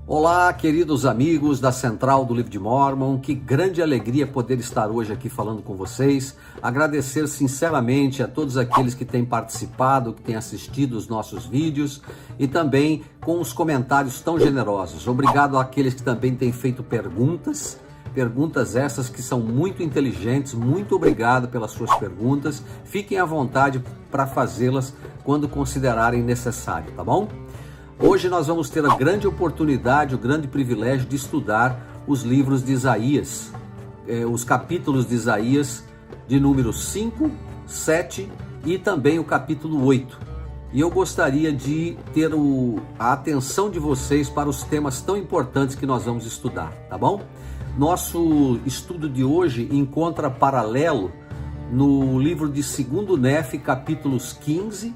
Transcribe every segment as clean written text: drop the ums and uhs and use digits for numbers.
Olá, queridos amigos da Central do Livro de Mormon, que grande alegria poder estar hoje aqui falando com vocês. Agradecer sinceramente a todos aqueles que têm participado, que têm assistido os nossos vídeos e também com os comentários tão generosos. Obrigado àqueles que também têm feito perguntas essas que são muito inteligentes. Muito obrigado pelas suas perguntas. Fiquem à vontade para fazê-las quando considerarem necessário, tá bom? Hoje nós vamos ter a grande oportunidade, o grande privilégio de estudar os livros de Isaías, os capítulos de Isaías de número 5, 7 e também o capítulo 8. E eu gostaria de ter a atenção de vocês para os temas tão importantes que nós vamos estudar, tá bom? Nosso estudo de hoje encontra paralelo no livro de 2 Nefe, capítulos 15,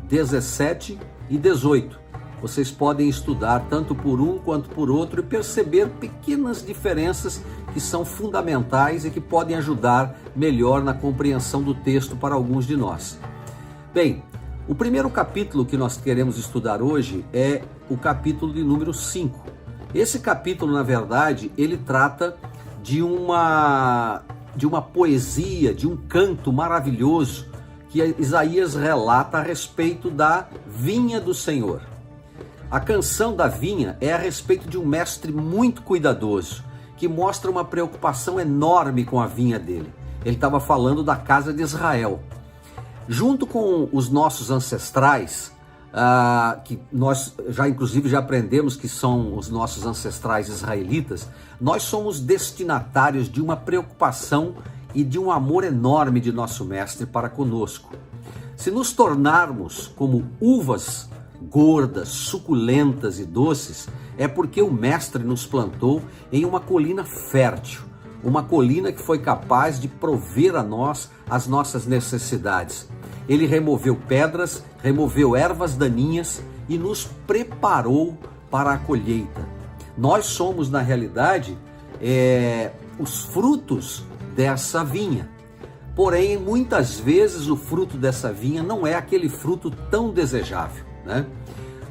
17 e 18. Vocês podem estudar tanto por um quanto por outro e perceber pequenas diferenças que são fundamentais e que podem ajudar melhor na compreensão do texto para alguns de nós. Bem, o primeiro capítulo que nós queremos estudar hoje é o capítulo de número 5. Esse capítulo, na verdade, ele trata de uma poesia, de um canto maravilhoso que Isaías relata a respeito da vinha do Senhor. A canção da vinha é a respeito de um mestre muito cuidadoso, que mostra uma preocupação enorme com a vinha dele. Ele estava falando da casa de Israel. Junto com os nossos ancestrais, que nós inclusive já aprendemos que são os nossos ancestrais israelitas, nós somos destinatários de uma preocupação e de um amor enorme de nosso mestre para conosco. Se nos tornarmos como uvas gordas, suculentas e doces, é porque o mestre nos plantou em uma colina fértil, uma colina que foi capaz de prover a nós as nossas necessidades. Ele removeu pedras, removeu ervas daninhas e nos preparou para a colheita. Nós somos, na realidade, os frutos dessa vinha. Porém, muitas vezes o fruto dessa vinha não é aquele fruto tão desejável, né?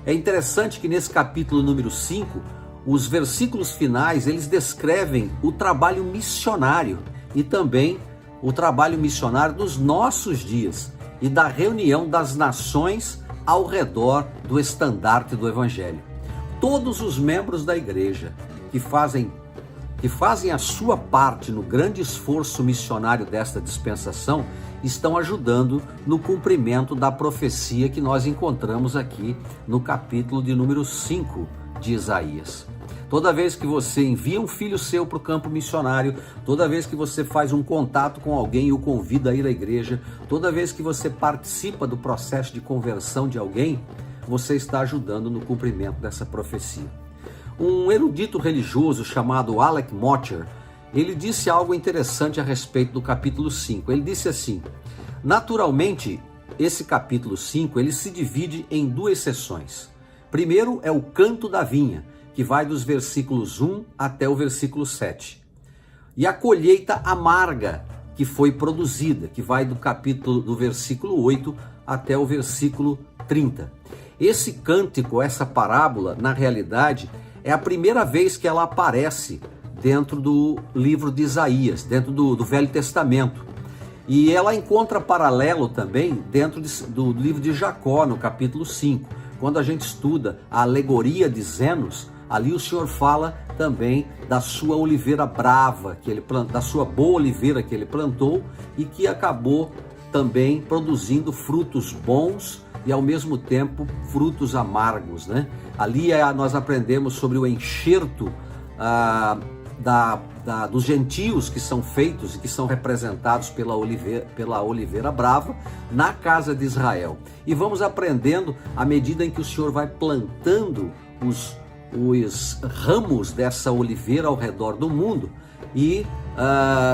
É interessante que nesse capítulo número 5, os versículos finais, eles descrevem o trabalho missionário e também o trabalho missionário dos nossos dias e da reunião das nações ao redor do estandarte do Evangelho. Todos os membros da igreja que fazem a sua parte no grande esforço missionário desta dispensação estão ajudando no cumprimento da profecia que nós encontramos aqui no capítulo de número 5 de Isaías. Toda vez que você envia um filho seu para o campo missionário, toda vez que você faz um contato com alguém e o convida a ir à igreja, toda vez que você participa do processo de conversão de alguém, você está ajudando no cumprimento dessa profecia. Um erudito religioso chamado Alec Motyer, ele disse algo interessante a respeito do capítulo 5. Ele disse assim: naturalmente, esse capítulo 5 ele se divide em duas seções. Primeiro é o canto da vinha, que vai dos versículos 1 até o versículo 7. E a colheita amarga que foi produzida, que vai do versículo 8 até o versículo 30. Esse cântico, essa parábola, na realidade, é a primeira vez que ela aparece dentro do livro de Isaías, dentro do Velho Testamento. E ela encontra paralelo também dentro do livro de Jacó, no capítulo 5. Quando a gente estuda a alegoria de Zenos, ali o Senhor fala também da sua oliveira brava, da sua boa oliveira que ele plantou e que acabou também produzindo frutos bons e ao mesmo tempo frutos amargos, né? Ali nós aprendemos sobre o enxerto dos gentios que são feitos e que são representados pela oliveira brava na casa de Israel. E vamos aprendendo à medida em que o Senhor vai plantando os ramos dessa oliveira ao redor do mundo e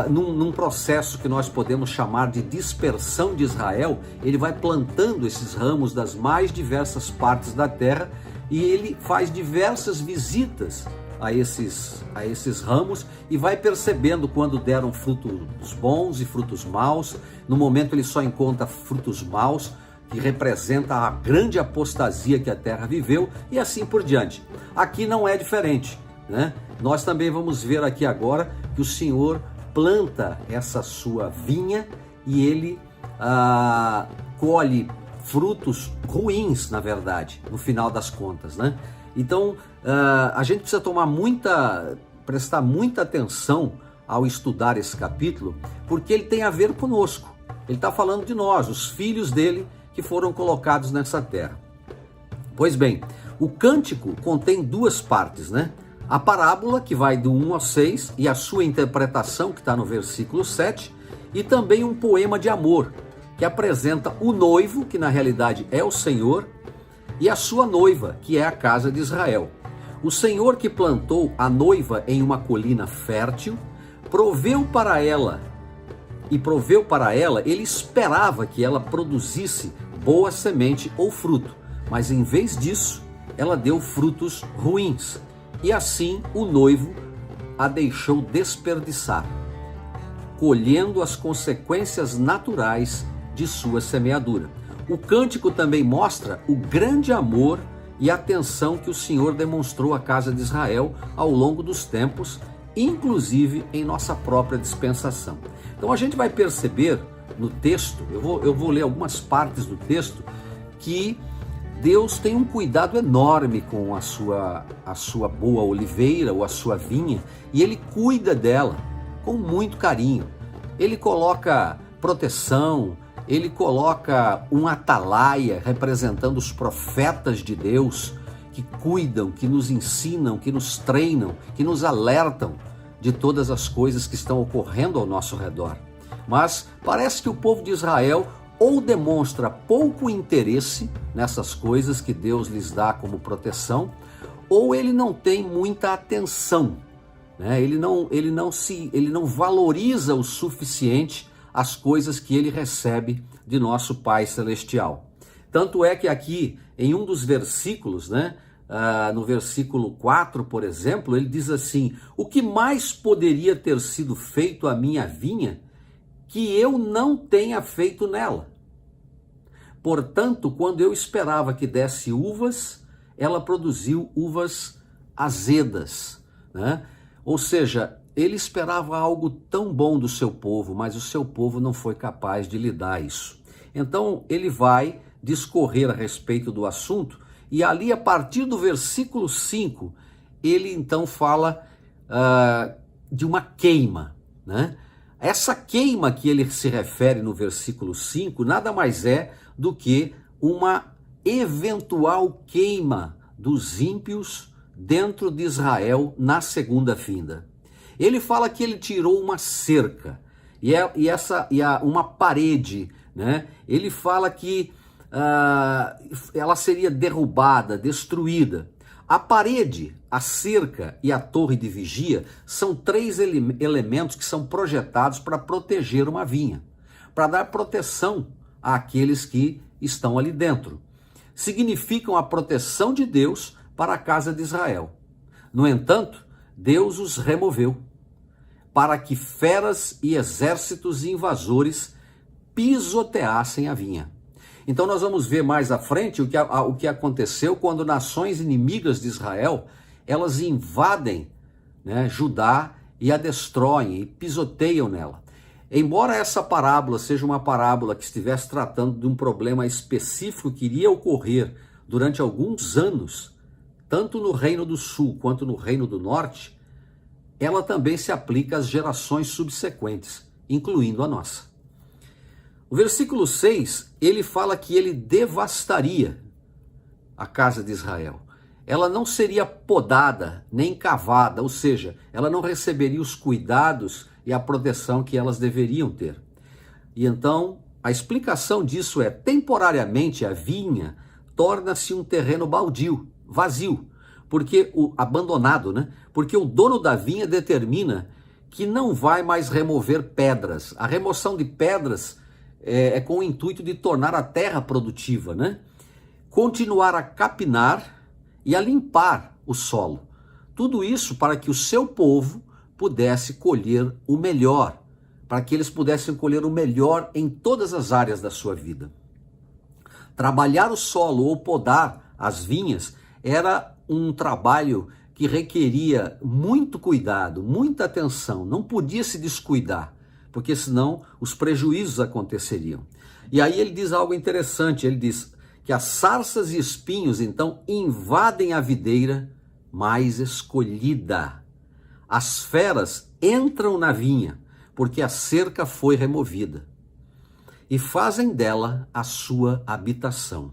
num processo que nós podemos chamar de dispersão de Israel, ele vai plantando esses ramos das mais diversas partes da terra e ele faz diversas visitas a esses ramos e vai percebendo quando deram frutos bons e frutos maus. No momento ele só encontra frutos maus, que representa a grande apostasia que a terra viveu, e assim por diante. Aqui não é diferente, né? Nós também vamos ver aqui agora que o Senhor planta essa sua vinha e ele colhe frutos ruins, na verdade, no final das contas, né? Então, a gente precisa prestar muita atenção ao estudar esse capítulo, porque ele tem a ver conosco. Ele está falando de nós, os filhos dele que foram colocados nessa terra. Pois bem, o cântico contém duas partes, né? A parábola, que vai do 1 ao 6, e a sua interpretação, que está no versículo 7, e também um poema de amor, que apresenta o noivo, que na realidade é o Senhor, e a sua noiva, que é a casa de Israel. O Senhor que plantou a noiva em uma colina fértil, proveu para ela, ele esperava que ela produzisse boa semente ou fruto, mas em vez disso, ela deu frutos ruins, e assim o noivo a deixou desperdiçar, colhendo as consequências naturais de sua semeadura. O cântico também mostra o grande amor e atenção que o Senhor demonstrou à casa de Israel ao longo dos tempos, inclusive em nossa própria dispensação. Então a gente vai perceber no texto, eu vou ler algumas partes do texto, que Deus tem um cuidado enorme com a sua boa oliveira ou a sua vinha, e Ele cuida dela com muito carinho. Ele coloca proteção, Ele coloca um atalaia representando os profetas de Deus, que cuidam, que nos ensinam, que nos treinam, que nos alertam de todas as coisas que estão ocorrendo ao nosso redor. Mas parece que o povo de Israel ou demonstra pouco interesse nessas coisas que Deus lhes dá como proteção, ou ele não tem muita atenção, né? Ele não valoriza o suficiente as coisas que ele recebe de nosso Pai Celestial. Tanto é que aqui, em um dos versículos, né, no versículo 4, por exemplo, ele diz assim: o que mais poderia ter sido feito à minha vinha que eu não tenha feito nela? Portanto, quando eu esperava que desse uvas, ela produziu uvas azedas, né? Ou seja, ele esperava algo tão bom do seu povo, mas o seu povo não foi capaz de lhe dar isso. Então, ele vai discorrer a respeito do assunto, e ali, a partir do versículo 5, ele então fala de uma queima, né? Essa queima que ele se refere no versículo 5 nada mais é do que uma eventual queima dos ímpios dentro de Israel na segunda vinda. Ele fala que ele tirou uma cerca uma parede, né? Ele fala que ela seria derrubada, destruída. A parede, a cerca e a torre de vigia são três elementos que são projetados para proteger uma vinha, para dar proteção àqueles que estão ali dentro. Significam a proteção de Deus para a casa de Israel. No entanto, Deus os removeu para que feras e exércitos invasores pisoteassem a vinha. Então nós vamos ver mais à frente o que aconteceu quando nações inimigas de Israel, elas invadem, né, Judá e a destroem e pisoteiam nela. Embora essa parábola seja uma parábola que estivesse tratando de um problema específico que iria ocorrer durante alguns anos, tanto no Reino do Sul quanto no Reino do Norte, ela também se aplica às gerações subsequentes, incluindo a nossa. O versículo 6, ele fala que ele devastaria a casa de Israel. Ela não seria podada, nem cavada, ou seja, ela não receberia os cuidados e a proteção que elas deveriam ter. E então, a explicação disso é: temporariamente a vinha torna-se um terreno baldio, vazio, abandonado, né? Porque o dono da vinha determina que não vai mais remover pedras. A remoção de pedras é com o intuito de tornar a terra produtiva, né? Continuar a capinar e a limpar o solo. Tudo isso para que o seu povo pudesse colher o melhor, para que eles pudessem colher o melhor em todas as áreas da sua vida. Trabalhar o solo ou podar as vinhas era um trabalho que requeria muito cuidado, muita atenção, não podia se descuidar, porque senão os prejuízos aconteceriam. E aí ele diz algo interessante, ele diz que as sarças e espinhos então invadem a videira mais escolhida. As feras entram na vinha, porque a cerca foi removida, e fazem dela a sua habitação.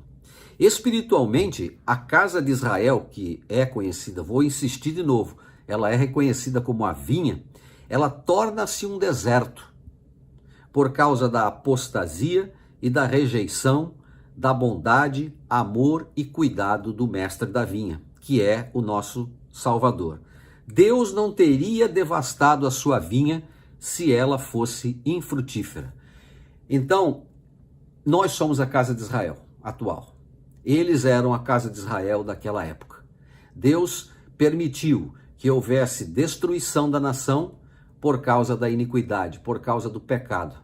Espiritualmente, a casa de Israel, que é conhecida, vou insistir de novo, ela é reconhecida como a vinha, ela torna-se um deserto, por causa da apostasia e da rejeição da bondade, amor e cuidado do mestre da vinha, que é o nosso Salvador. Deus não teria devastado a sua vinha se ela fosse infrutífera. Então, nós somos a casa de Israel atual. Eles eram a casa de Israel daquela época. Deus permitiu que houvesse destruição da nação por causa da iniquidade, por causa do pecado.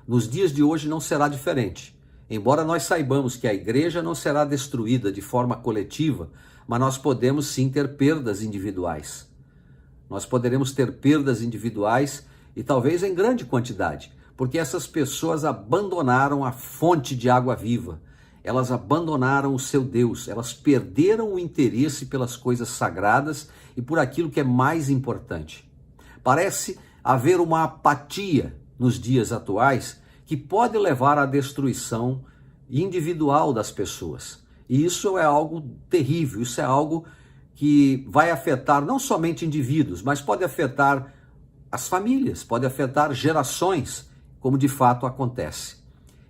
Nos dias de hoje não será diferente. Embora nós saibamos que a igreja não será destruída de forma coletiva, mas nós podemos sim ter perdas individuais. Nós poderemos ter perdas individuais e talvez em grande quantidade, porque essas pessoas abandonaram a fonte de água viva, elas abandonaram o seu Deus, elas perderam o interesse pelas coisas sagradas e por aquilo que é mais importante. Parece haver uma apatia nos dias atuais que pode levar à destruição individual das pessoas. E isso é algo terrível, isso é algo que vai afetar não somente indivíduos, mas pode afetar as famílias, pode afetar gerações, como de fato acontece.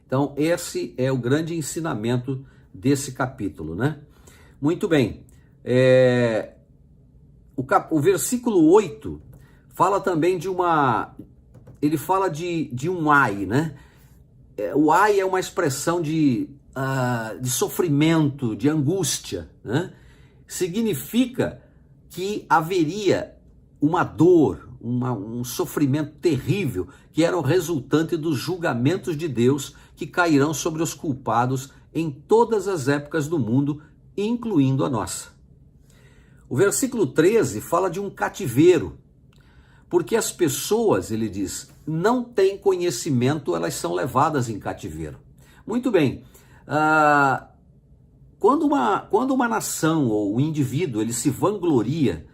Então, esse é o grande ensinamento desse capítulo, né? Muito bem. O versículo 8 fala também de ele fala de um ai, né? O ai é uma expressão de sofrimento, de angústia, né? Significa que haveria uma dor, um sofrimento terrível que era o resultante dos julgamentos de Deus que cairão sobre os culpados em todas as épocas do mundo, incluindo a nossa. O versículo 13 fala de um cativeiro, porque as pessoas, ele diz, não têm conhecimento, elas são levadas em cativeiro. Muito bem, quando uma nação ou um indivíduo ele se vangloria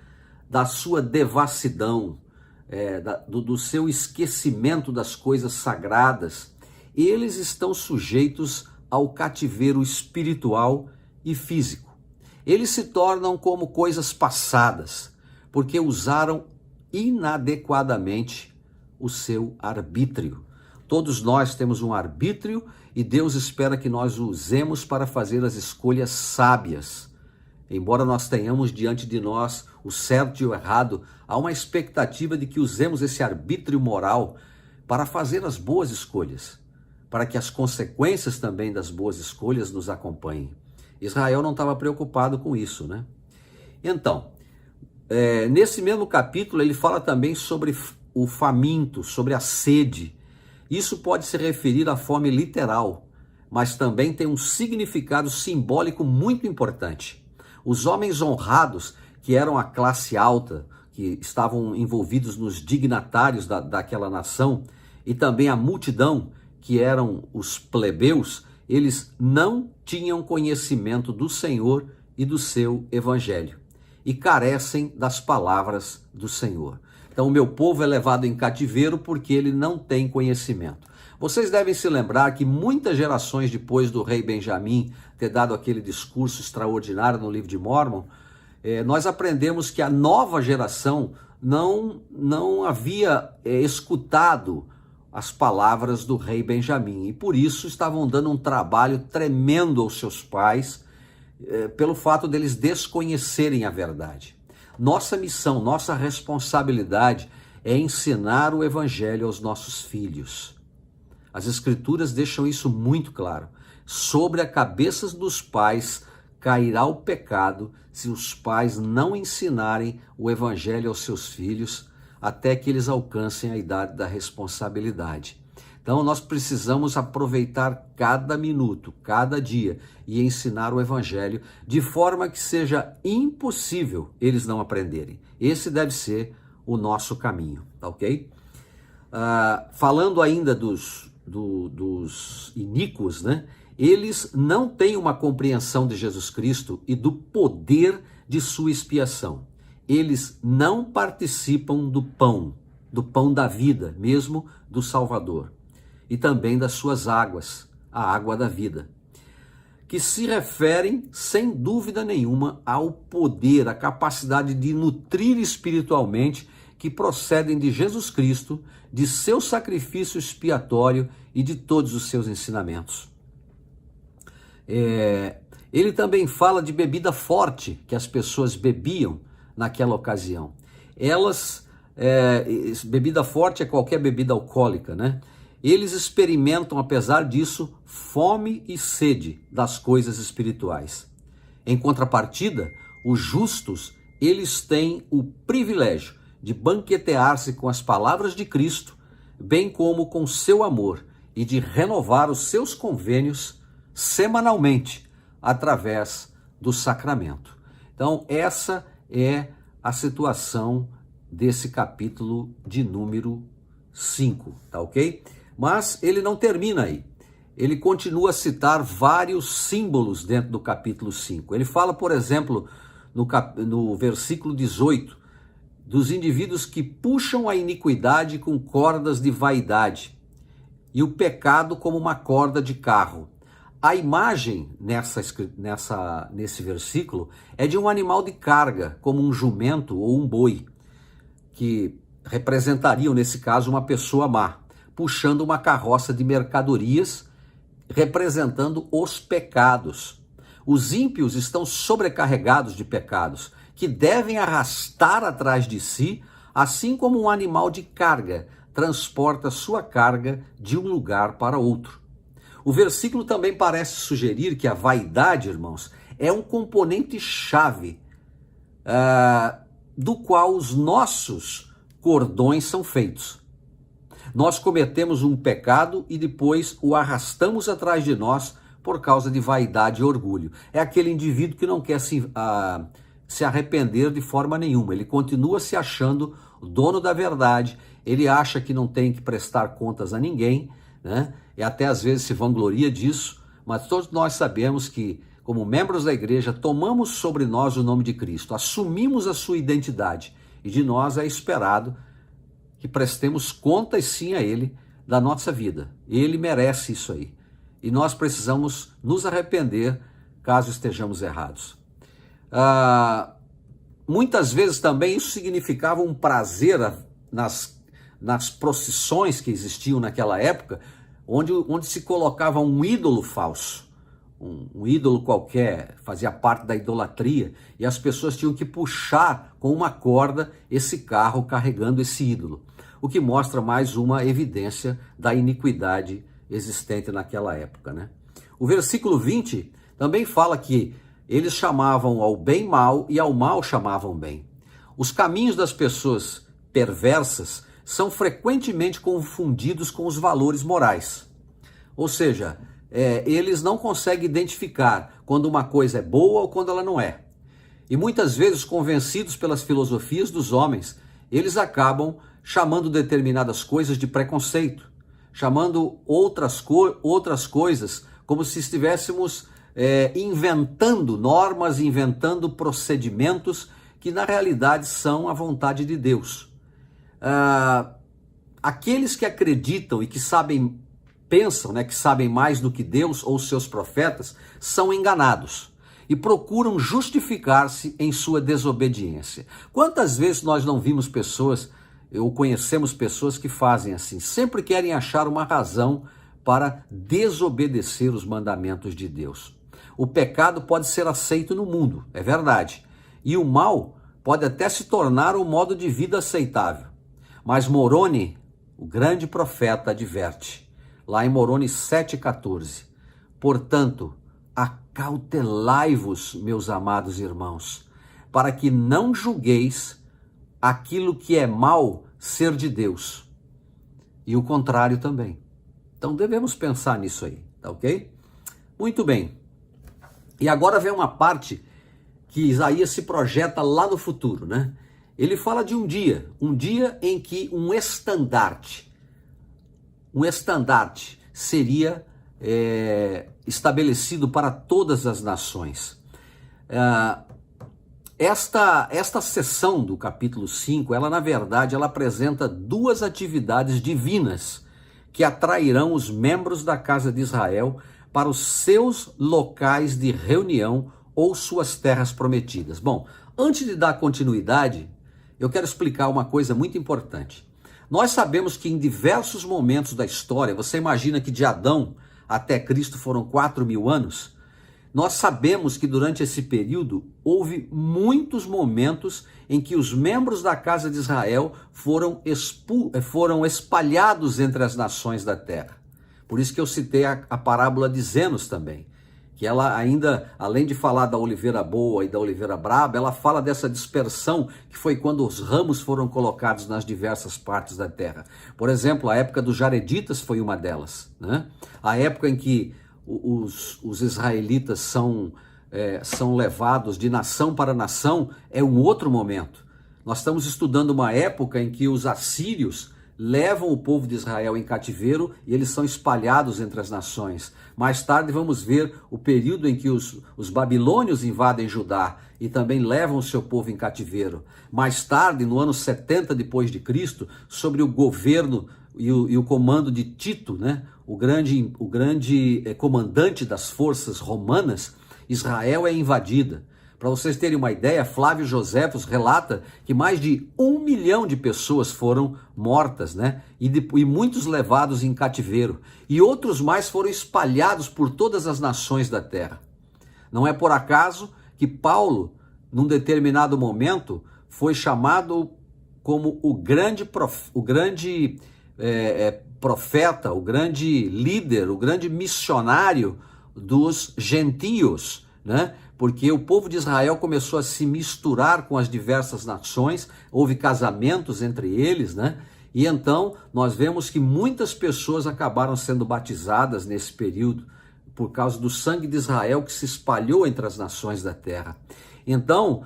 da sua devassidão, do seu esquecimento das coisas sagradas, eles estão sujeitos ao cativeiro espiritual e físico. Eles se tornam como coisas passadas, porque usaram inadequadamente o seu arbítrio. Todos nós temos um arbítrio e Deus espera que nós o usemos para fazer as escolhas sábias. Embora nós tenhamos diante de nós o certo e o errado, há uma expectativa de que usemos esse arbítrio moral para fazer as boas escolhas, para que as consequências também das boas escolhas nos acompanhem. Israel não estava preocupado com isso, né? Então, nesse mesmo capítulo ele fala também sobre o faminto, sobre a sede. Isso pode se referir à fome literal, mas também tem um significado simbólico muito importante. Os homens honrados, que eram a classe alta, que estavam envolvidos nos dignatários daquela nação, e também a multidão, que eram os plebeus, eles não tinham conhecimento do Senhor e do seu evangelho, e carecem das palavras do Senhor. Então o meu povo é levado em cativeiro porque ele não tem conhecimento. Vocês devem se lembrar que muitas gerações depois do rei Benjamim ter dado aquele discurso extraordinário no livro de Mórmon, nós aprendemos que a nova geração não havia escutado as palavras do rei Benjamim e por isso estavam dando um trabalho tremendo aos seus pais, pelo fato deles desconhecerem a verdade. Nossa missão, nossa responsabilidade é ensinar o evangelho aos nossos filhos. As escrituras deixam isso muito claro. Sobre a cabeça dos pais cairá o pecado se os pais não ensinarem o evangelho aos seus filhos até que eles alcancem a idade da responsabilidade. Então nós precisamos aproveitar cada minuto, cada dia e ensinar o Evangelho de forma que seja impossível eles não aprenderem. Esse deve ser o nosso caminho, tá ok? Falando ainda dos iníquos, né? Eles não têm uma compreensão de Jesus Cristo e do poder de sua expiação. Eles não participam do pão da vida, mesmo do Salvador, e também das suas águas, a água da vida, que se referem, sem dúvida nenhuma, ao poder, à capacidade de nutrir espiritualmente, que procedem de Jesus Cristo, de seu sacrifício expiatório e de todos os seus ensinamentos. Ele também fala de bebida forte que as pessoas bebiam naquela ocasião. Bebida forte é qualquer bebida alcoólica, né? Eles experimentam, apesar disso, fome e sede das coisas espirituais. Em contrapartida, os justos, eles têm o privilégio de banquetear-se com as palavras de Cristo, bem como com seu amor, e de renovar os seus convênios semanalmente através do sacramento. Então, essa é a situação desse capítulo de número 5, tá ok? Mas ele não termina aí. Ele continua a citar vários símbolos dentro do capítulo 5. Ele fala, por exemplo, no versículo 18, dos indivíduos que puxam a iniquidade com cordas de vaidade e o pecado como uma corda de carro. A imagem nesse versículo é de um animal de carga, como um jumento ou um boi, que representariam, nesse caso, uma pessoa má, puxando uma carroça de mercadorias, representando os pecados. Os ímpios estão sobrecarregados de pecados, que devem arrastar atrás de si, assim como um animal de carga transporta sua carga de um lugar para outro. O versículo também parece sugerir que a vaidade, irmãos, é um componente chave do qual os nossos cordões são feitos. Nós cometemos um pecado e depois o arrastamos atrás de nós por causa de vaidade e orgulho. É aquele indivíduo que não quer se arrepender de forma nenhuma. Ele continua se achando dono da verdade, ele acha que não tem que prestar contas a ninguém, né? E até às vezes se vangloria disso, mas todos nós sabemos que, como membros da igreja, tomamos sobre nós o nome de Cristo, assumimos a sua identidade, e de nós é esperado que prestemos contas sim a Ele da nossa vida. Ele merece isso aí. E nós precisamos nos arrepender caso estejamos errados. Muitas vezes também isso significava um prazer nas procissões que existiam naquela época, onde se colocava um ídolo falso, um ídolo qualquer, fazia parte da idolatria, e as pessoas tinham que puxar com uma corda esse carro carregando esse ídolo, o que mostra mais uma evidência da iniquidade existente naquela época, né? O versículo 20 também fala que eles chamavam ao bem mal e ao mal chamavam bem. Os caminhos das pessoas perversas são frequentemente confundidos com os valores morais. Ou seja, eles não conseguem identificar quando uma coisa é boa ou quando ela não é. E muitas vezes, convencidos pelas filosofias dos homens, eles acabam chamando determinadas coisas de preconceito, chamando outras coisas como se estivéssemos inventando normas, inventando procedimentos que na realidade são a vontade de Deus. Aqueles que acreditam e que pensam, né, que sabem mais do que Deus ou seus profetas, são enganados e procuram justificar-se em sua desobediência. Quantas vezes nós não vimos pessoas, ou conhecemos pessoas que fazem assim, sempre querem achar uma razão para desobedecer os mandamentos de Deus. O pecado pode ser aceito no mundo, é verdade, e o mal pode até se tornar um modo de vida aceitável. Mas Moroni, o grande profeta, adverte, lá em Moroni 7,14, portanto, acautelai-vos, meus amados irmãos, para que não julgueis aquilo que é mal ser de Deus, e o contrário também. Então devemos pensar nisso aí, tá ok? Muito bem. E agora vem uma parte que Isaías se projeta lá no futuro, né? Ele fala de um dia em que um estandarte seria estabelecido para todas as nações. Esta seção do capítulo 5, ela na verdade, ela apresenta duas atividades divinas que atrairão os membros da casa de Israel para os seus locais de reunião ou suas terras prometidas. Bom, antes de dar continuidade, eu quero explicar uma coisa muito importante. Nós sabemos que em diversos momentos da história, você imagina que de Adão até Cristo foram 4.000 anos, nós sabemos que durante esse período houve muitos momentos em que os membros da casa de Israel foram espalhados entre as nações da terra. Por isso que eu citei a parábola de Zenos também, que ela ainda, além de falar da oliveira boa e da oliveira braba, ela fala dessa dispersão que foi quando os ramos foram colocados nas diversas partes da terra. Por exemplo, a época dos Jareditas foi uma delas, né? A época em que os israelitas são levados de nação para nação é um outro momento. Nós estamos estudando uma época em que os assírios levam o povo de Israel em cativeiro e eles são espalhados entre as nações. Mais tarde vamos ver o período em que os babilônios invadem Judá e também levam o seu povo em cativeiro. Mais tarde, no ano 70 depois de Cristo, sobre o governo e o comando de Tito, né, o grande comandante das forças romanas, Israel é invadida. Para vocês terem uma ideia, Flávio Joséfos relata que mais de 1 milhão de pessoas foram mortas, né? E muitos levados em cativeiro. E outros mais foram espalhados por todas as nações da terra. Não é por acaso que Paulo, num determinado momento, foi chamado como o grande profeta, o grande líder, o grande missionário dos gentios, né? Porque o povo de Israel começou a se misturar com as diversas nações, houve casamentos entre eles, né? E então nós vemos que muitas pessoas acabaram sendo batizadas nesse período, por causa do sangue de Israel que se espalhou entre as nações da terra. Então,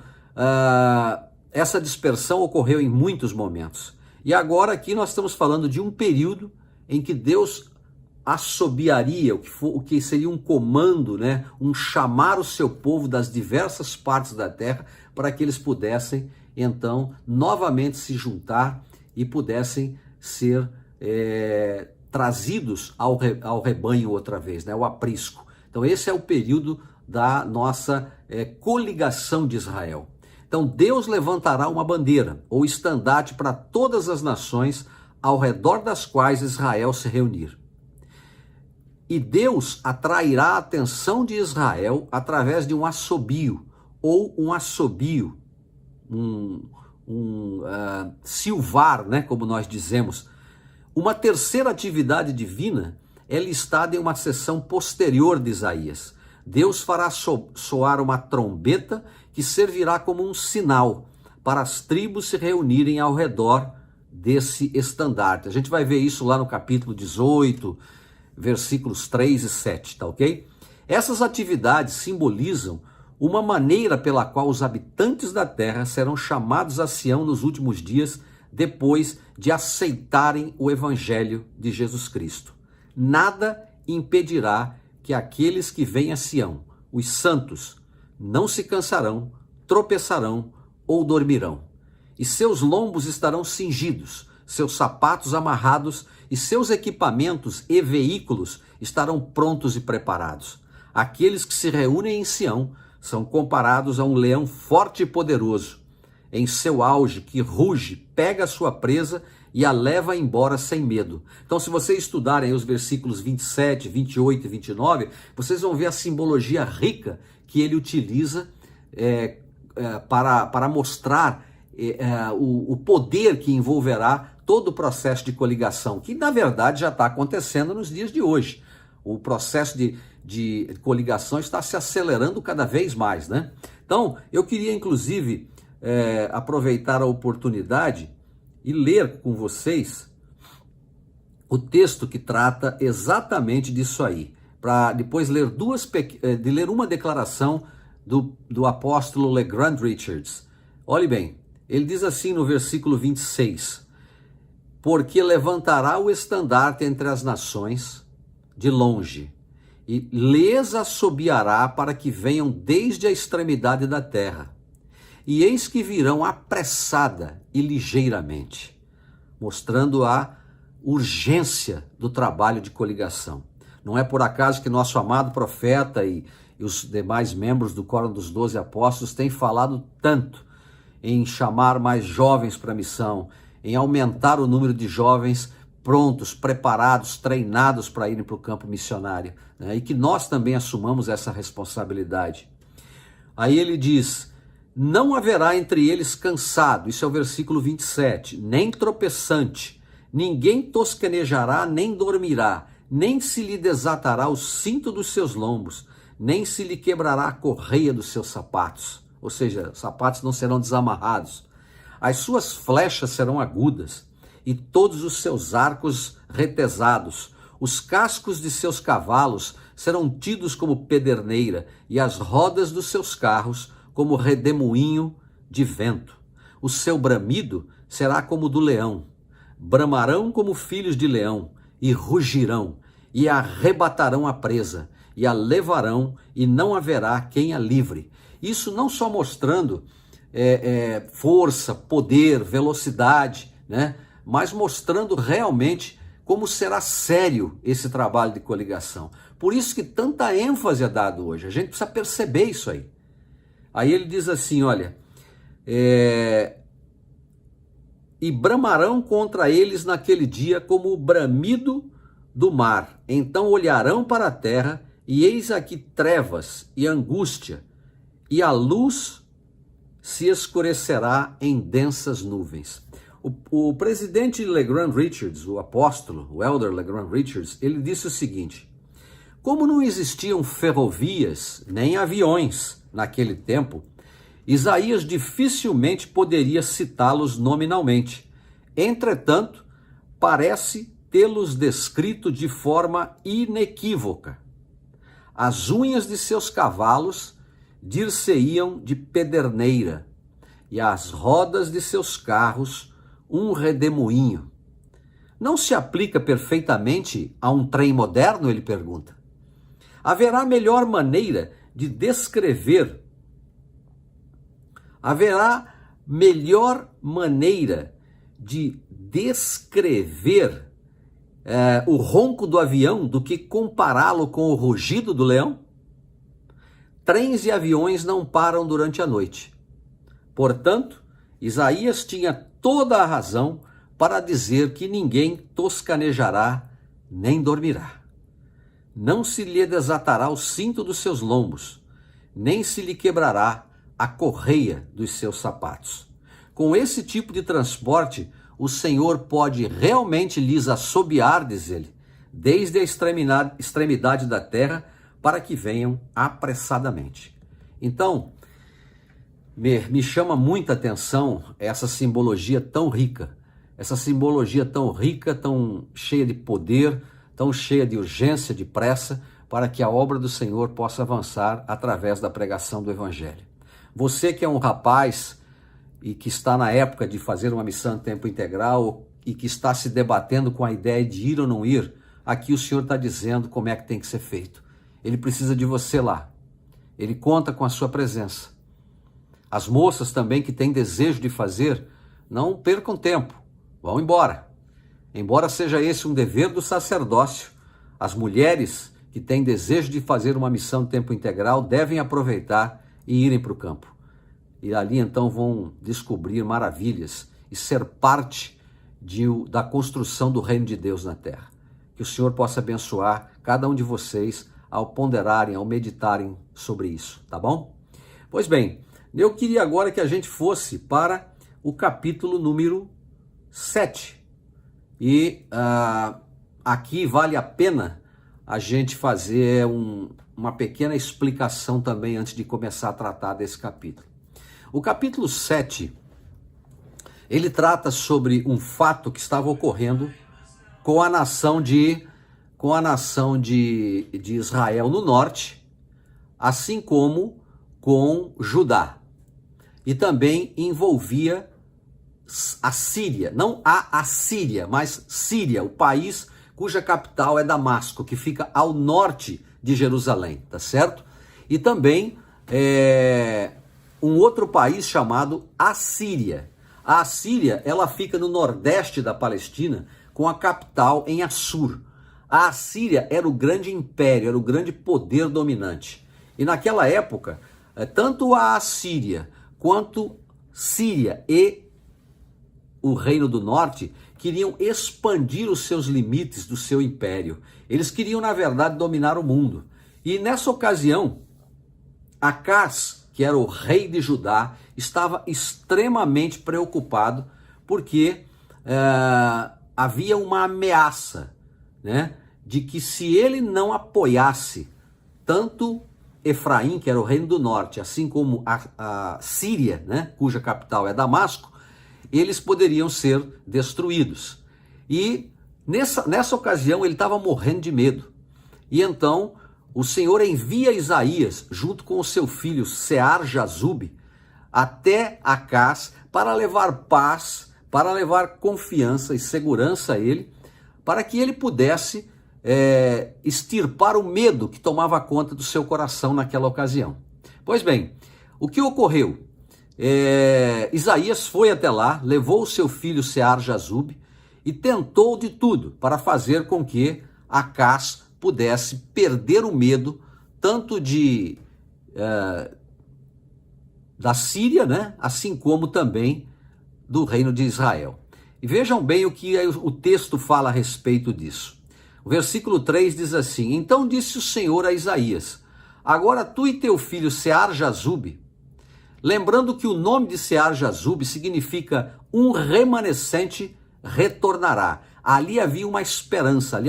essa dispersão ocorreu em muitos momentos. E agora aqui nós estamos falando de um período em que Deus assobiaria, o que seria um comando, né? Um chamar o seu povo das diversas partes da terra para que eles pudessem, então, novamente se juntar e pudessem ser trazidos ao rebanho outra vez, né? O aprisco. Então esse é o período da nossa coligação de Israel. Então Deus levantará uma bandeira ou estandarte para todas as nações ao redor das quais Israel se reunir. E Deus atrairá a atenção de Israel através de um assobio, ou um assobio, silvar, né, como nós dizemos. Uma terceira atividade divina é listada em uma seção posterior de Isaías. Deus fará soar uma trombeta que servirá como um sinal para as tribos se reunirem ao redor desse estandarte. A gente vai ver isso lá no capítulo 18, versículos 3 e 7, tá ok? Essas atividades simbolizam uma maneira pela qual os habitantes da terra serão chamados a Sião nos últimos dias, depois de aceitarem o evangelho de Jesus Cristo. Nada impedirá que aqueles que vêm a Sião, os santos, não se cansarão, tropeçarão ou dormirão. E seus lombos estarão cingidos, seus sapatos amarrados e seus equipamentos e veículos estarão prontos e preparados. Aqueles que se reúnem em Sião são comparados a um leão forte e poderoso. Em seu auge, que ruge, pega a sua presa e a leva embora sem medo. Então, se vocês estudarem os versículos 27, 28 e 29, vocês vão ver a simbologia rica que ele utiliza para mostrar o poder que envolverá todo o processo de coligação, que na verdade já está acontecendo nos dias de hoje. O processo de coligação está se acelerando cada vez mais, né? Então, eu queria inclusive aproveitar a oportunidade e ler com vocês o texto que trata exatamente disso aí, para depois ler uma declaração do apóstolo LeGrand Richards. Olhe bem, ele diz assim no versículo 26, porque levantará o estandarte entre as nações de longe, e lhes assobiará para que venham desde a extremidade da terra. E eis que virão apressada e ligeiramente, mostrando a urgência do trabalho de coligação. Não é por acaso que nosso amado profeta e os demais membros do Quórum dos 12 Apóstolos têm falado tanto em chamar mais jovens para a missão, em aumentar o número de jovens prontos, preparados, treinados para irem para o campo missionário, né? E que nós também assumamos essa responsabilidade. Aí ele diz, não haverá entre eles cansado, isso é o versículo 27, nem tropeçante, ninguém tosquenejará nem dormirá, nem se lhe desatará o cinto dos seus lombos, nem se lhe quebrará a correia dos seus sapatos, ou seja, os sapatos não serão desamarrados. As suas flechas serão agudas, e todos os seus arcos retesados. Os cascos de seus cavalos serão tidos como pederneira, e as rodas dos seus carros como redemoinho de vento. O seu bramido será como do leão. Bramarão como filhos de leão, e rugirão, e arrebatarão a presa, e a levarão, e não haverá quem a livre. Isso não só mostrando força, poder, velocidade, né? Mas mostrando realmente como será sério esse trabalho de coligação. Por isso que tanta ênfase é dada hoje. A gente precisa perceber isso aí. Aí ele diz assim, olha, e bramarão contra eles naquele dia como o bramido do mar. Então olharão para a terra, e eis aqui trevas e angústia, e a luz se escurecerá em densas nuvens. O presidente LeGrand Richards, o apóstolo, o elder LeGrand Richards, ele disse o seguinte, como não existiam ferrovias nem aviões naquele tempo, Isaías dificilmente poderia citá-los nominalmente. Entretanto, parece tê-los descrito de forma inequívoca. As unhas de seus cavalos dir-se-iam de pederneira, e as rodas de seus carros um redemoinho. Não se aplica perfeitamente a um trem moderno, ele pergunta. Haverá melhor maneira de descrever, o ronco do avião do que compará-lo com o rugido do leão? Trens e aviões não param durante a noite. Portanto, Isaías tinha toda a razão para dizer que ninguém toscanejará nem dormirá. Não se lhe desatará o cinto dos seus lombos, nem se lhe quebrará a correia dos seus sapatos. Com esse tipo de transporte, o Senhor pode realmente lhes assobiar, diz ele, desde a extremidade da terra, para que venham apressadamente. Então, me chama muita atenção essa simbologia tão rica, tão cheia de poder, tão cheia de urgência, de pressa, para que a obra do Senhor possa avançar através da pregação do Evangelho. Você que é um rapaz e que está na época de fazer uma missão em tempo integral e que está se debatendo com a ideia de ir ou não ir, aqui o Senhor está dizendo como é que tem que ser feito. Ele precisa de você lá. Ele conta com a sua presença. As moças também que têm desejo de fazer, não percam tempo, vão embora. Embora seja esse um dever do sacerdócio, as mulheres que têm desejo de fazer uma missão em tempo integral devem aproveitar e irem para o campo. E ali então vão descobrir maravilhas e ser parte da construção do reino de Deus na terra. Que o Senhor possa abençoar cada um de vocês ao ponderarem, ao meditarem sobre isso, tá bom? Pois bem, eu queria agora que a gente fosse para o capítulo número 7. E aqui vale a pena a gente fazer uma pequena explicação também antes de começar a tratar desse capítulo. O capítulo 7, ele trata sobre um fato que estava ocorrendo com a nação de Israel no norte, assim como com Judá. E também envolvia a Síria, não a Assíria, mas Síria, o país cuja capital é Damasco, que fica ao norte de Jerusalém, tá certo? E também um outro país chamado Assíria. A Assíria, ela fica no nordeste da Palestina, com a capital em Assur. A Assíria era o grande império, era o grande poder dominante. E naquela época, tanto a Assíria quanto Síria e o Reino do Norte queriam expandir os seus limites do seu império. Eles queriam, na verdade, dominar o mundo. E nessa ocasião, Acaz, que era o rei de Judá, estava extremamente preocupado porque havia uma ameaça, né, de que se ele não apoiasse tanto Efraim, que era o reino do norte, assim como a Síria, né, cuja capital é Damasco, eles poderiam ser destruídos. E nessa ocasião ele estava morrendo de medo. E então o Senhor envia Isaías, junto com o seu filho Sear-Jazube, até Acaz para levar paz, para levar confiança e segurança a ele, para que ele pudesse extirpar o medo que tomava conta do seu coração naquela ocasião. Pois bem, o que ocorreu? Isaías foi até lá, levou o seu filho Sear-Jazube e tentou de tudo para fazer com que Acaz pudesse perder o medo tanto da Síria, né, assim como também do reino de Israel. E vejam bem o que o texto fala a respeito disso. O versículo 3 diz assim: Então disse o Senhor a Isaías: Agora tu e teu filho Sear-Jazube, lembrando que o nome de Sear-Jazube significa um remanescente retornará. Ali havia uma esperança,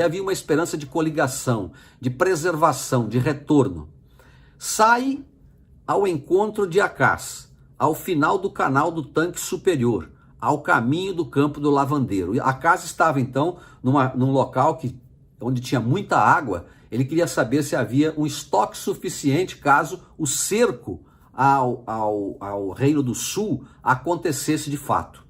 de coligação, de preservação, de retorno. Sai ao encontro de Acaz, ao final do canal do tanque superior, ao caminho do campo do lavandeiro. E Acaz estava então num local onde tinha muita água. Ele queria saber se havia um estoque suficiente caso o cerco ao reino do sul acontecesse de fato.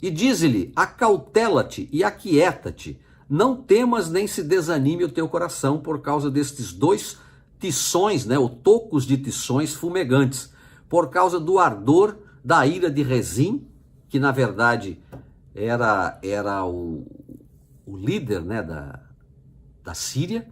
E diz-lhe: acautela-te e aquieta-te, não temas nem se desanime o teu coração por causa destes dois tições, né, ou tocos de tições fumegantes, por causa do ardor da ira de Rezim, que na verdade era o líder, né, da Síria,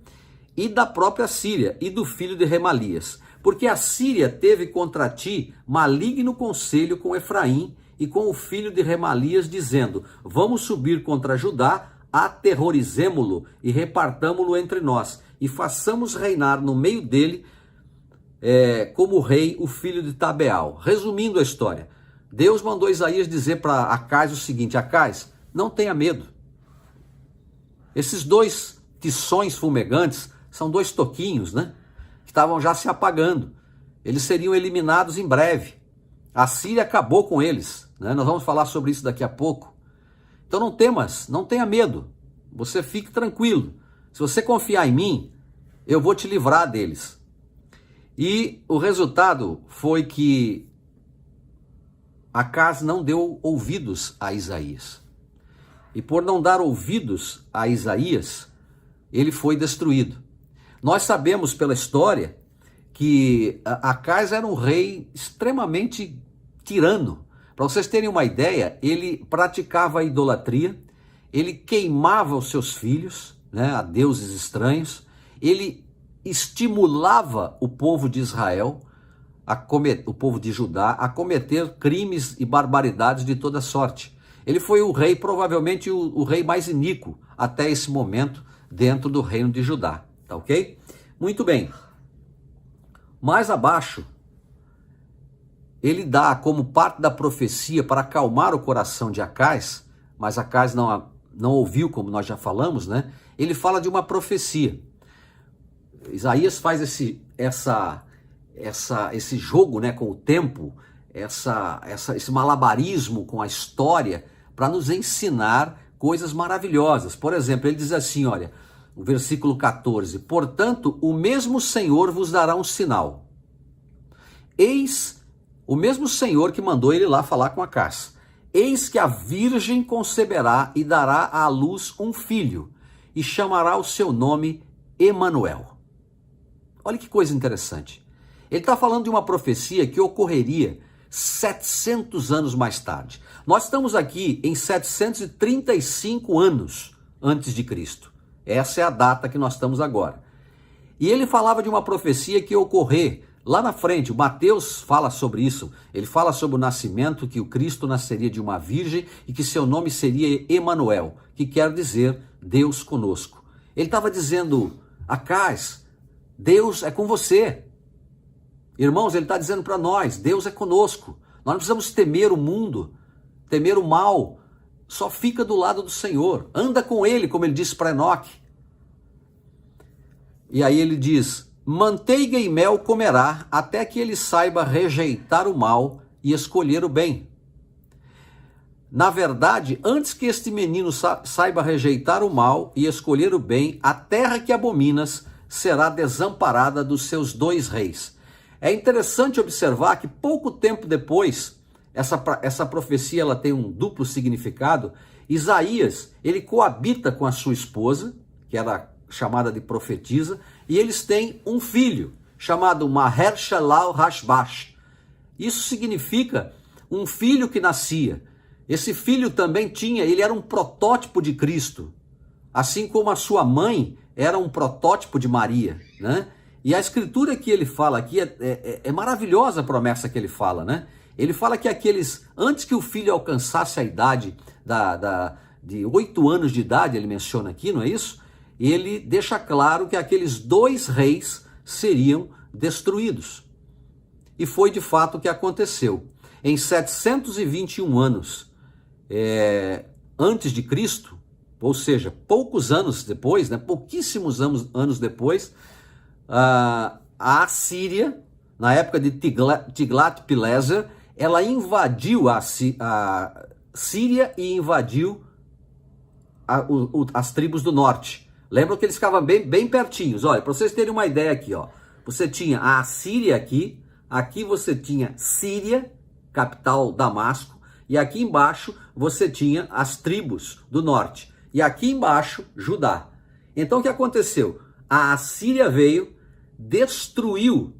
e da própria Síria, e do filho de Remalias. Porque a Síria teve contra ti maligno conselho com Efraim e com o filho de Remalias, dizendo: vamos subir contra Judá, aterrorizemo-lo e repartamo-lo entre nós, e façamos reinar no meio dele como rei o filho de Tabeal. Resumindo a história, Deus mandou Isaías dizer para Acaz o seguinte: Acaz, não tenha medo. Esses dois tições fumegantes são dois toquinhos, né, que estavam já se apagando. Eles seriam eliminados em breve. A Síria acabou com eles, né? Nós vamos falar sobre isso daqui a pouco. Então não temas, não tenha medo. Você fique tranquilo. Se você confiar em mim, eu vou te livrar deles. E o resultado foi que Acaz não deu ouvidos a Isaías. E por não dar ouvidos a Isaías, ele foi destruído. Nós sabemos pela história que Acaz era um rei extremamente tirano. Para vocês terem uma ideia, ele praticava a idolatria, ele queimava os seus filhos, né, a deuses estranhos, ele estimulava o povo de Israel, o povo de Judá, a cometer crimes e barbaridades de toda sorte. Ele foi o rei, provavelmente o rei mais iníquo até esse momento dentro do reino de Judá, tá ok? Muito bem. Mais abaixo, ele dá como parte da profecia para acalmar o coração de Acaz, mas Acaz não ouviu, como nós já falamos, né? Ele fala de uma profecia. Isaías faz esse jogo, né, com o tempo, esse malabarismo com a história, para nos ensinar coisas maravilhosas. Por exemplo, ele diz assim, olha, o versículo 14, portanto, o mesmo Senhor vos dará um sinal. Eis o mesmo Senhor que mandou ele lá falar com Acás. Eis que a virgem conceberá e dará à luz um filho, e chamará o seu nome Emanuel. Olha que coisa interessante. Ele está falando de uma profecia que ocorreria 700 anos mais tarde. Nós estamos aqui em 735 anos antes de Cristo. Essa é a data que nós estamos agora. E ele falava de uma profecia que ia ocorrer lá na frente. O Mateus fala sobre isso. Ele fala sobre o nascimento, que o Cristo nasceria de uma virgem e que seu nome seria Emanuel, que quer dizer Deus conosco. Ele estava dizendo, Acás, Deus é com você. Irmãos, ele está dizendo para nós, Deus é conosco. Nós não precisamos temer o mundo, temer o mal. Só fica do lado do Senhor. Anda com ele, como ele disse para Enoque. E aí ele diz, manteiga e mel comerá, até que ele saiba rejeitar o mal e escolher o bem. Na verdade, antes que este menino saiba rejeitar o mal e escolher o bem, a terra que abominas será desamparada dos seus 2 reis. É interessante observar que pouco tempo depois, essa profecia ela tem um duplo significado. Isaías, ele coabita com a sua esposa, que era chamada de profetisa, e eles têm um filho, chamado Maher-Shalal-Hashbash. Isso significa um filho que nascia. Esse filho também ele era um protótipo de Cristo, assim como a sua mãe era um protótipo de Maria, né? E a escritura que ele fala aqui é maravilhosa a promessa que ele fala, né? Ele fala que antes que o filho alcançasse a idade de 8 anos de idade, ele menciona aqui, não é isso? Ele deixa claro que aqueles 2 reis seriam destruídos. E foi de fato o que aconteceu. Em 721 anos antes de Cristo, ou seja, poucos anos depois, né, pouquíssimos anos depois, a Assíria, na época de Tiglat-Pileser, ela invadiu a Síria e invadiu as tribos do norte. Lembram que eles ficavam bem pertinhos. Olha, para vocês terem uma ideia aqui, ó, você tinha a Assíria aqui você tinha Síria, capital Damasco, e aqui embaixo você tinha as tribos do norte, e aqui embaixo Judá. Então o que aconteceu? A Assíria veio, destruiu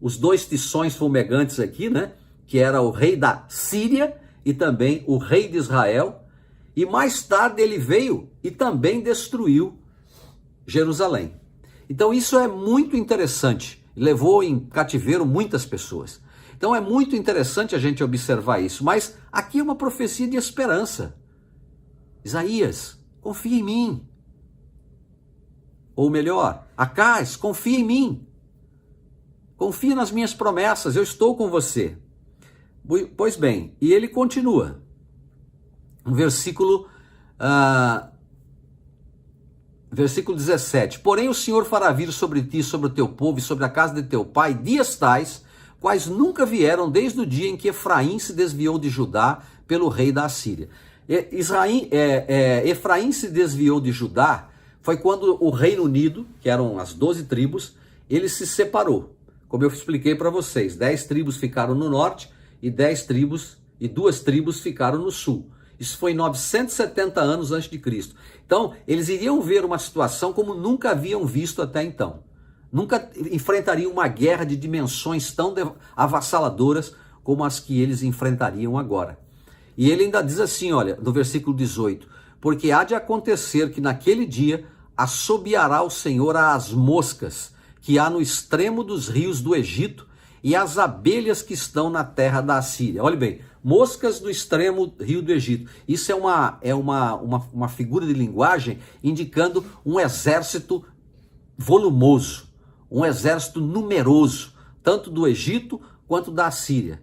os 2 tições fumegantes aqui, né? Que era o rei da Síria e também o rei de Israel. E mais tarde ele veio e também destruiu Jerusalém. Então isso é muito interessante. Levou em cativeiro muitas pessoas. Então é muito interessante a gente observar isso. Mas aqui é uma profecia de esperança. Isaías, confia em mim. Ou melhor, Acás, confia em mim. Confia nas minhas promessas, eu estou com você. Pois bem, e ele continua. No versículo 17. Porém o Senhor fará vir sobre ti, sobre o teu povo e sobre a casa de teu pai, dias tais, quais nunca vieram desde o dia em que Efraim se desviou de Judá pelo rei da Assíria. Efraim se desviou de Judá. Foi quando o Reino Unido, que eram as 12 tribos, ele se separou. Como eu expliquei para vocês, 10 tribos ficaram no norte e 2 tribos ficaram no sul. Isso foi 970 anos antes de Cristo. Então, eles iriam ver uma situação como nunca haviam visto até então. Nunca enfrentariam uma guerra de dimensões tão avassaladoras como as que eles enfrentariam agora. E ele ainda diz assim, olha, no versículo 18, porque há de acontecer que naquele dia assobiará o Senhor às moscas que há no extremo dos rios do Egito e às abelhas que estão na terra da Assíria. Olha bem, moscas do extremo rio do Egito. Isso é uma figura de linguagem indicando um exército volumoso, um exército numeroso, tanto do Egito quanto da Assíria.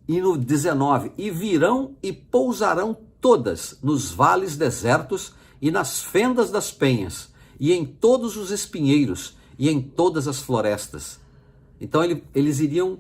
E no 19, e virão e pousarão todas nos vales desertos e nas fendas das penhas, e em todos os espinheiros, e em todas as florestas. Então eles iriam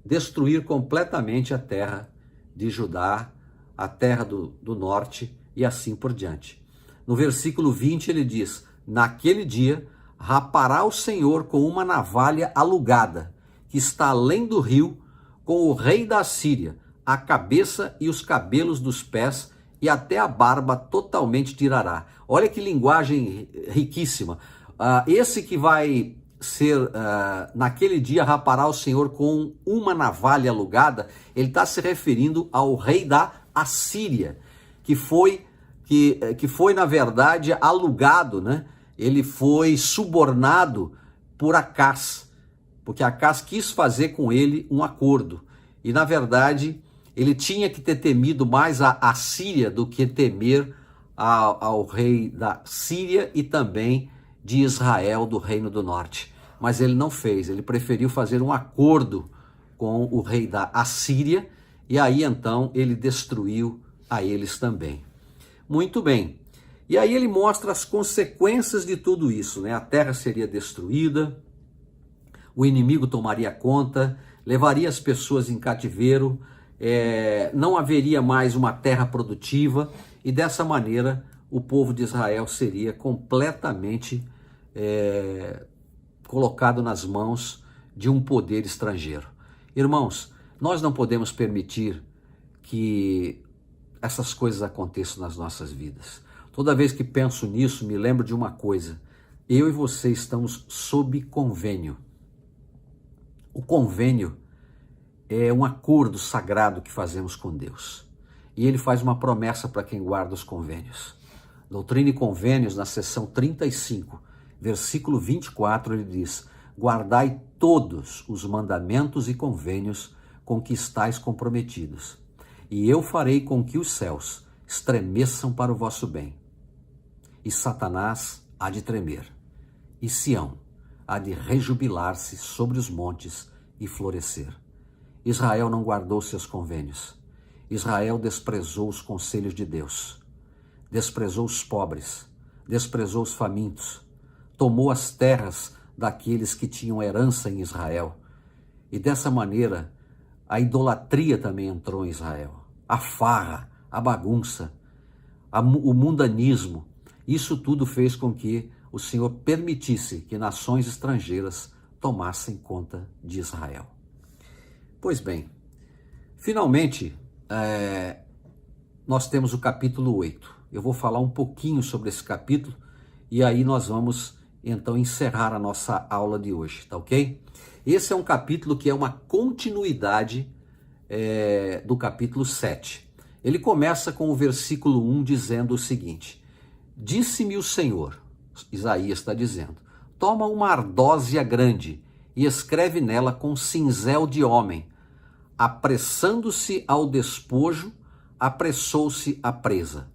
destruir completamente a terra de Judá, a terra do norte e assim por diante. No versículo 20 ele diz: naquele dia rapará o Senhor com uma navalha alugada, que está além do rio, com o rei da Assíria, a cabeça e os cabelos dos pés, e até a barba totalmente tirará. Olha que linguagem riquíssima. Esse que vai ser, naquele dia rapará o Senhor com uma navalha alugada, ele está se referindo ao rei da Assíria, que foi na verdade alugado, né? Ele foi subornado por Acás, porque Acás quis fazer com ele um acordo, e na verdade ele tinha que ter temido mais a Assíria do que temer ao rei da Síria e também de Israel, do Reino do Norte. Mas ele não fez, ele preferiu fazer um acordo com o rei da Assíria, e aí então ele destruiu a eles também. Muito bem. E aí ele mostra as consequências de tudo isso, né? A terra seria destruída, o inimigo tomaria conta, levaria as pessoas em cativeiro, não haveria mais uma terra produtiva, e dessa maneira o povo de Israel seria completamente colocado nas mãos de um poder estrangeiro. Irmãos, nós não podemos permitir que essas coisas aconteçam nas nossas vidas. Toda vez que penso nisso, me lembro de uma coisa: eu e você estamos sob convênio. O convênio é um acordo sagrado que fazemos com Deus. E ele faz uma promessa para quem guarda os convênios. Doutrina e Convênios, na seção 35, versículo 24, ele diz: guardai todos os mandamentos e convênios com que estáis comprometidos, e eu farei com que os céus estremeçam para o vosso bem. E Satanás há de tremer, e Sião há de rejubilar-se sobre os montes e florescer. Israel não guardou seus convênios. Israel desprezou os conselhos de Deus, desprezou os pobres, desprezou os famintos, tomou as terras daqueles que tinham herança em Israel. E dessa maneira, a idolatria também entrou em Israel. A farra, a bagunça, o mundanismo, isso tudo fez com que o Senhor permitisse que nações estrangeiras tomassem conta de Israel. Pois bem, finalmente, nós temos o capítulo 8. Eu vou falar um pouquinho sobre esse capítulo e aí nós vamos então encerrar a nossa aula de hoje, tá ok? Esse é um capítulo que é uma continuidade do capítulo 7. Ele começa com o versículo 1 dizendo o seguinte: disse-me o Senhor, Isaías está dizendo, toma uma ardósia grande e escreve nela com cinzel de homem, apressando-se ao despojo, apressou-se a presa.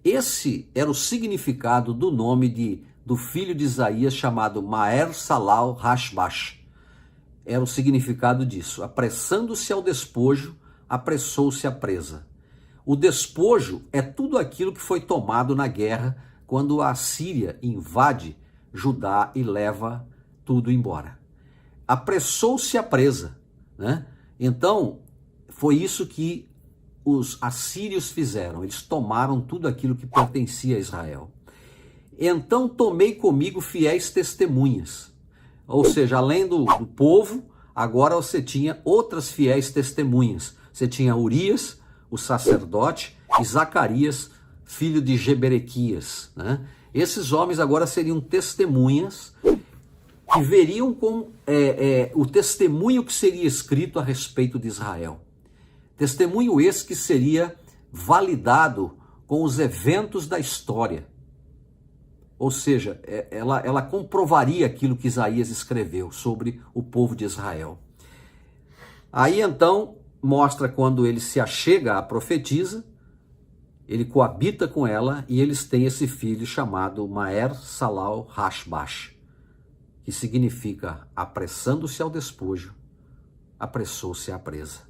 Esse era o significado do nome do filho de Isaías chamado Maher-Salal-Hash-Bash. Era o significado disso. Apressando-se ao despojo, apressou-se a presa. O despojo é tudo aquilo que foi tomado na guerra quando a Síria invade Judá e leva tudo embora. Apressou-se a presa, né? Então, foi isso que os assírios fizeram. Eles tomaram tudo aquilo que pertencia a Israel. Então tomei comigo fiéis testemunhas. Ou seja, além do povo, agora você tinha outras fiéis testemunhas. Você tinha Urias, o sacerdote, e Zacarias, filho de Jeberequias, né? Esses homens agora seriam testemunhas que veriam com o testemunho que seria escrito a respeito de Israel. Testemunho esse que seria validado com os eventos da história. Ou seja, ela comprovaria aquilo que Isaías escreveu sobre o povo de Israel. Aí então mostra quando ele se achega à profetisa, ele coabita com ela e eles têm esse filho chamado Maher-Salal-Hash-Bash, que significa apressando-se ao despojo, apressou-se à presa.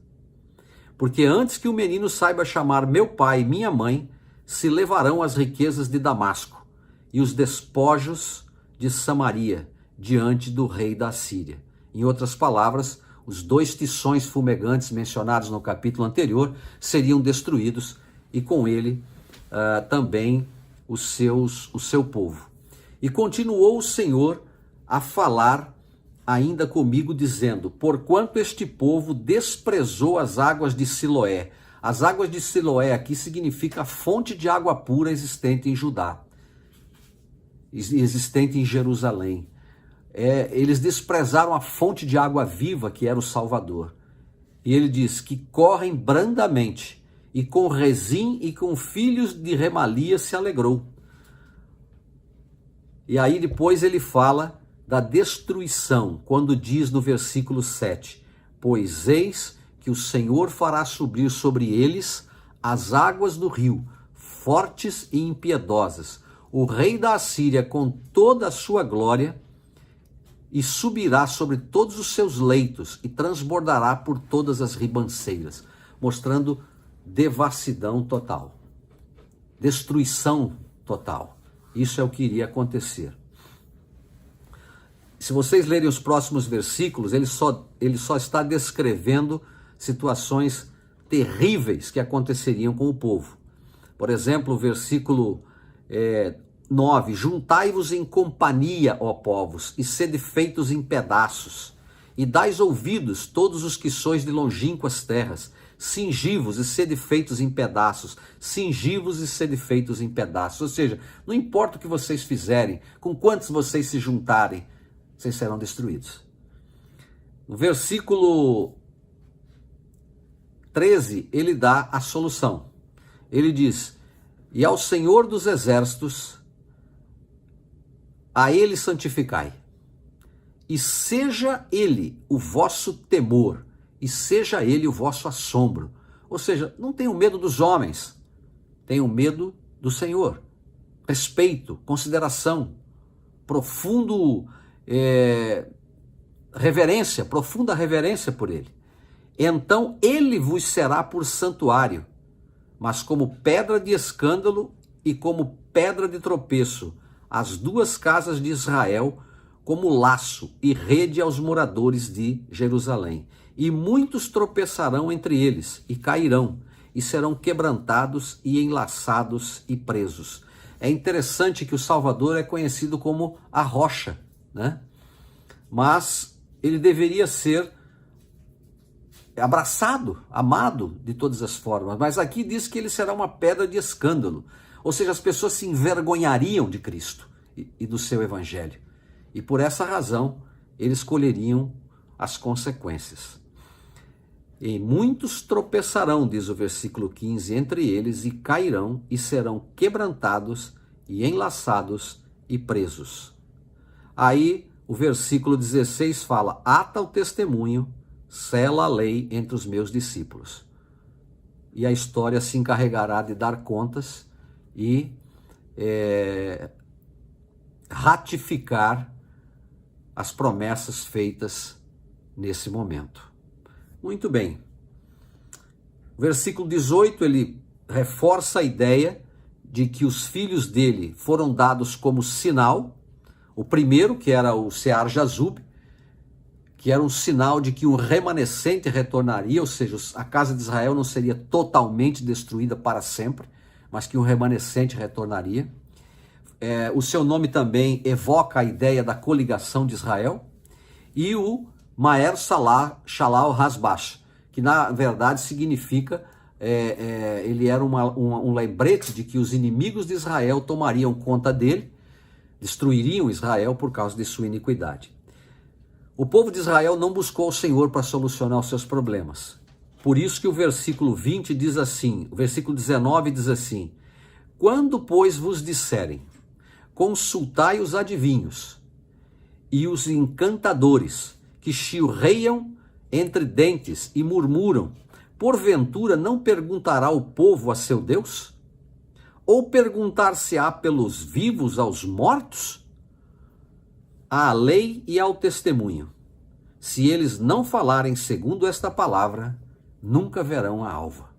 Porque antes que o menino saiba chamar meu pai e minha mãe, se levarão as riquezas de Damasco e os despojos de Samaria diante do rei da Síria. Em outras palavras, os 2 tições fumegantes mencionados no capítulo anterior seriam destruídos e com ele também o seu povo. E continuou o Senhor a falar ainda comigo, dizendo: porquanto este povo desprezou as águas de Siloé. As águas de Siloé aqui significa a fonte de água pura existente em Judá, existente em Jerusalém. Eles desprezaram a fonte de água viva que era o Salvador. E ele diz que correm brandamente, e com Rezim e com filhos de Remalia se alegrou. E aí depois ele fala da destruição, quando diz no versículo 7, pois eis que o Senhor fará subir sobre eles as águas do rio, fortes e impiedosas, o rei da Assíria com toda a sua glória, e subirá sobre todos os seus leitos e transbordará por todas as ribanceiras, mostrando devassidão total, destruição total. Isso é o que iria acontecer. Se vocês lerem os próximos versículos, ele só está descrevendo situações terríveis que aconteceriam com o povo. Por exemplo, o versículo 9, juntai-vos em companhia, ó povos, e sede feitos em pedaços, e dais ouvidos todos os que sois de longínquas terras, cingi-vos e sede feitos em pedaços, cingi-vos e sede feitos em pedaços. Ou seja, não importa o que vocês fizerem, com quantos vocês se juntarem, vocês serão destruídos. No versículo 13, ele dá a solução. Ele diz: e ao Senhor dos exércitos, a ele santificai, e seja ele o vosso temor, e seja ele o vosso assombro. Ou seja, não tenham medo dos homens, tenham medo do Senhor. Respeito, consideração, profunda reverência por ele. Então ele vos será por santuário, mas como pedra de escândalo e como pedra de tropeço, as duas casas de Israel, como laço e rede aos moradores de Jerusalém. E muitos tropeçarão entre eles, e cairão, e serão quebrantados, e enlaçados, e presos. É interessante que o Salvador é conhecido como a rocha, né? Mas ele deveria ser abraçado, amado de todas as formas. Mas aqui diz que ele será uma pedra de escândalo. Ou seja, as pessoas se envergonhariam de Cristo e do seu evangelho. E por essa razão, eles colheriam as consequências. E muitos tropeçarão, diz o versículo 15, entre eles, e cairão, e serão quebrantados, e enlaçados, e presos. Aí, o versículo 16 fala: ata o testemunho, sela a lei entre os meus discípulos. E a história se encarregará de dar contas e ratificar as promessas feitas nesse momento. Muito bem. O versículo 18, ele reforça a ideia de que os filhos dele foram dados como sinal. O primeiro, que era o Sear Jazub, que era um sinal de que um remanescente retornaria, ou seja, a casa de Israel não seria totalmente destruída para sempre, mas que um remanescente retornaria. O seu nome também evoca a ideia da coligação de Israel. E o Maer Shalal Hasbash, que na verdade significa, ele era um lembrete de que os inimigos de Israel tomariam conta dele, destruiriam Israel por causa de sua iniquidade. O povo de Israel não buscou o Senhor para solucionar os seus problemas. Por isso que o versículo 20 diz assim, o versículo 19 diz assim: quando, pois, vos disserem, consultai os adivinhos e os encantadores, que chilreiam entre dentes e murmuram, porventura não perguntará o povo a seu Deus? Ou perguntar-se-á pelos vivos aos mortos? À lei e ao testemunho. Se eles não falarem segundo esta palavra, nunca verão a alva.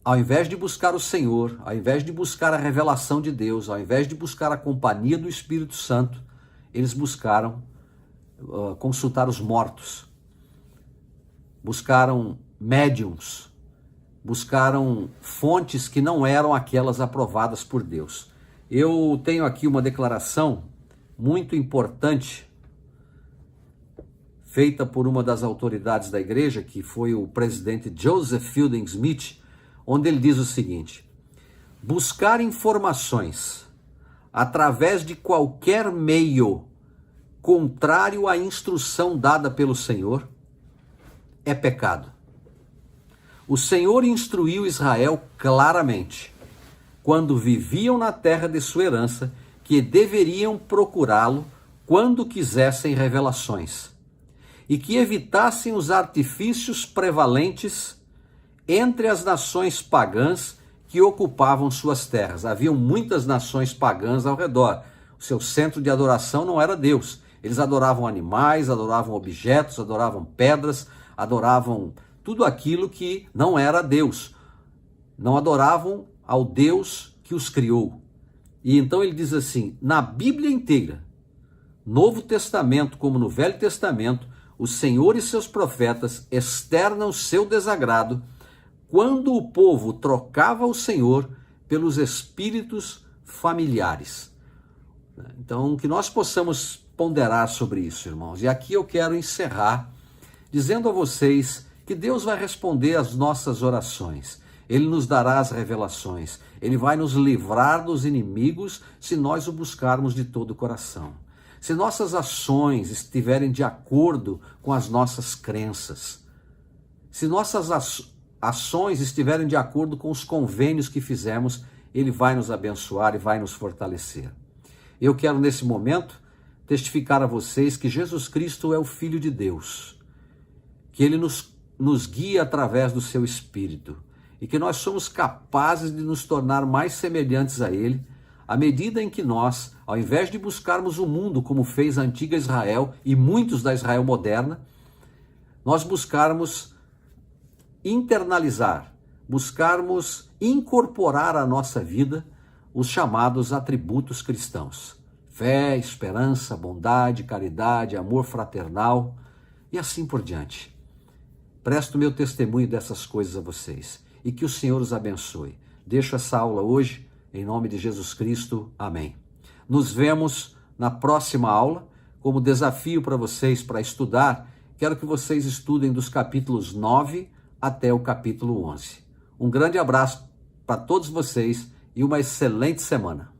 Ao invés de buscar o Senhor, ao invés de buscar a revelação de Deus, ao invés de buscar a companhia do Espírito Santo, eles buscaram consultar os mortos. Buscaram médiums buscaram fontes que não eram aquelas aprovadas por Deus. Eu tenho aqui uma declaração muito importante feita por uma das autoridades da igreja, que foi o presidente Joseph Fielding Smith, onde ele diz o seguinte: buscar informações através de qualquer meio contrário à instrução dada pelo Senhor é pecado. O Senhor instruiu Israel claramente, quando viviam na terra de sua herança, que deveriam procurá-lo quando quisessem revelações, e que evitassem os artifícios prevalentes entre as nações pagãs que ocupavam suas terras. Haviam muitas nações pagãs ao redor. O seu centro de adoração não era Deus. Eles adoravam animais, adoravam objetos, adoravam pedras, adoravam tudo aquilo que não era Deus. Não adoravam ao Deus que os criou. E então ele diz assim: na Bíblia inteira, Novo Testamento como no Velho Testamento, o Senhor e seus profetas externam seu desagrado quando o povo trocava o Senhor pelos espíritos familiares. Então, que nós possamos ponderar sobre isso, irmãos. E aqui eu quero encerrar dizendo a vocês que Deus vai responder às nossas orações. Ele nos dará as revelações. Ele vai nos livrar dos inimigos se nós o buscarmos de todo o coração. Se nossas ações estiverem de acordo com as nossas crenças, se nossas ações estiverem de acordo com os convênios que fizemos, Ele vai nos abençoar e vai nos fortalecer. Eu quero, nesse momento, testificar a vocês que Jesus Cristo é o Filho de Deus, que Ele nos guia através do seu Espírito e que nós somos capazes de nos tornar mais semelhantes a Ele à medida em que nós, ao invés de buscarmos o mundo como fez a antiga Israel e muitos da Israel moderna, nós buscarmos internalizar, buscarmos incorporar à nossa vida os chamados atributos cristãos: fé, esperança, bondade, caridade, amor fraternal e assim por diante. Presto meu testemunho dessas coisas a vocês e que o Senhor os abençoe. Deixo essa aula hoje em nome de Jesus Cristo. Amém. Nos vemos na próxima aula. Como desafio para vocês para estudar, quero que vocês estudem dos capítulos 9 até o capítulo 11. Um grande abraço para todos vocês e uma excelente semana.